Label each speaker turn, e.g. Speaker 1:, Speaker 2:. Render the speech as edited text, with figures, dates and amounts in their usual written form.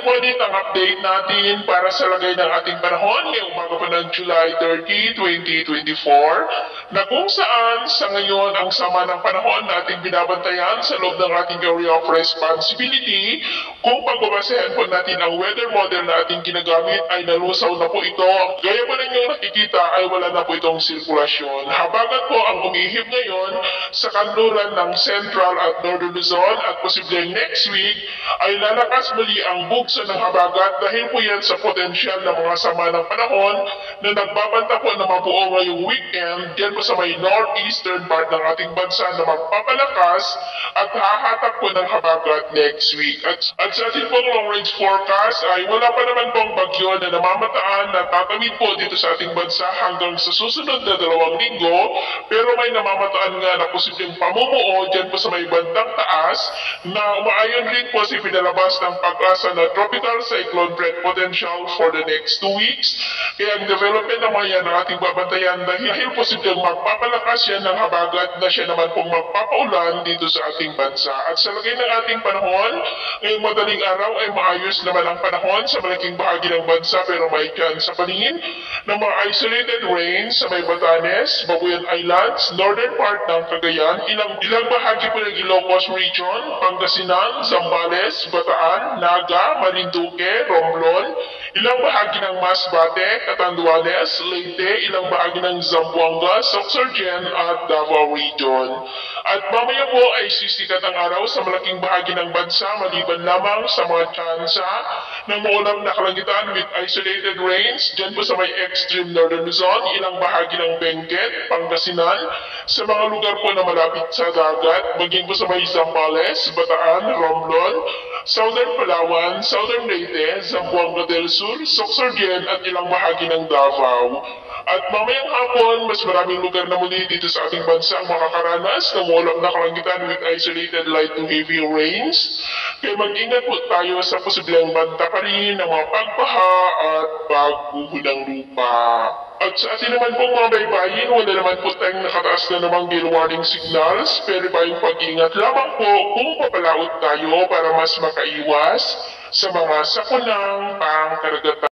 Speaker 1: ito po ulit ang update natin para sa lagay ng ating panahon ngayong umaga pa ng July 30, 2024 na kung saan sa ngayon ang sama ng panahon na ating binabantayan sa loob ng ating area of responsibility. Kung pagbabasehan po natin ang weather model na ating ginagamit ay nalusaw na po ito. Gaya po ninyong nakikita ay wala na po itong sirkulasyon. Habagat po ang umihip ngayon sa kanluran ng Central at Northern Luzon at posibleng next week ay lalakas muli ang bugso ng habagat dahil po yan sa potensyal ng mga sama ng panahon na nagbabanta po na mabuo ngayong weekend dyan po sa may northeastern part ng ating bansa na magpapalakas at hahatak po ng habagat next week. At sa ating pong long range forecast ay wala pa naman pong bagyo na namamataan na tatamid po dito sa ating bansa hanggang sa susunod na 2 linggo, pero may namamataan nga na posibleng pamumuo dyan po sa may bandang taas na umaayon rin po si pinalabas ng pag-asa na tropical cyclone threat potential for the next 2 weeks. Kaya ang development naman yan ang ating babantayan dahil posibleng magpapalakas yan ng habagat na siya naman pong magpapaulan dito sa ating bansa. At sa lagay ng ating panahon, ngayong madaling araw ay maayos naman ang panahon sa malaking bahagi ng bansa pero may chance sa paningin ng mga isolated rain sa may Batanes, Babuyan Islands, northern part ng Cagayan, ilang bahagi po ng Ilocos Region, Pangasinan, Zambales, Bataan, Naga, Marinduque, Romblon, ilang bahagi ng Masbate, Catanduanes, Leyte, ilang bahagi ng Zamboanga, Sorsogon at Davao Region. At mamaya po ay sisikat ang araw sa malaking bahagi ng bansa maliban lamang sa mga tsansa ng maulam na kalangitan with isolated rains dyan po sa may extreme northern Luzon, ilang bahagi ng Benguet, Pangasinan, sa mga lugar po na malapit sa dagat, maging po sa may Zambales, Bataan, Romblon, Southern Palawan, Southern Leyte, Zamboanga del Sur, Sorsogon at ilang bahagi ng Davao. At mamayang hapon, mas maraming lugar na muli dito sa ating bansa ang makakaranas ng ulap na kalangitan with isolated light to heavy rains. Kaya mag-ingat po tayo sa posibleng banta pa rin ng mga pagbaha at pagguho ng lupa. At sa atin naman pong mga baybayin, wala naman po tayong nakataas na namang gale warning signals, pero tayong pag-ingat lamang po kung papalaot tayo para mas makaiwas sa mga sakunang pangkaragatan.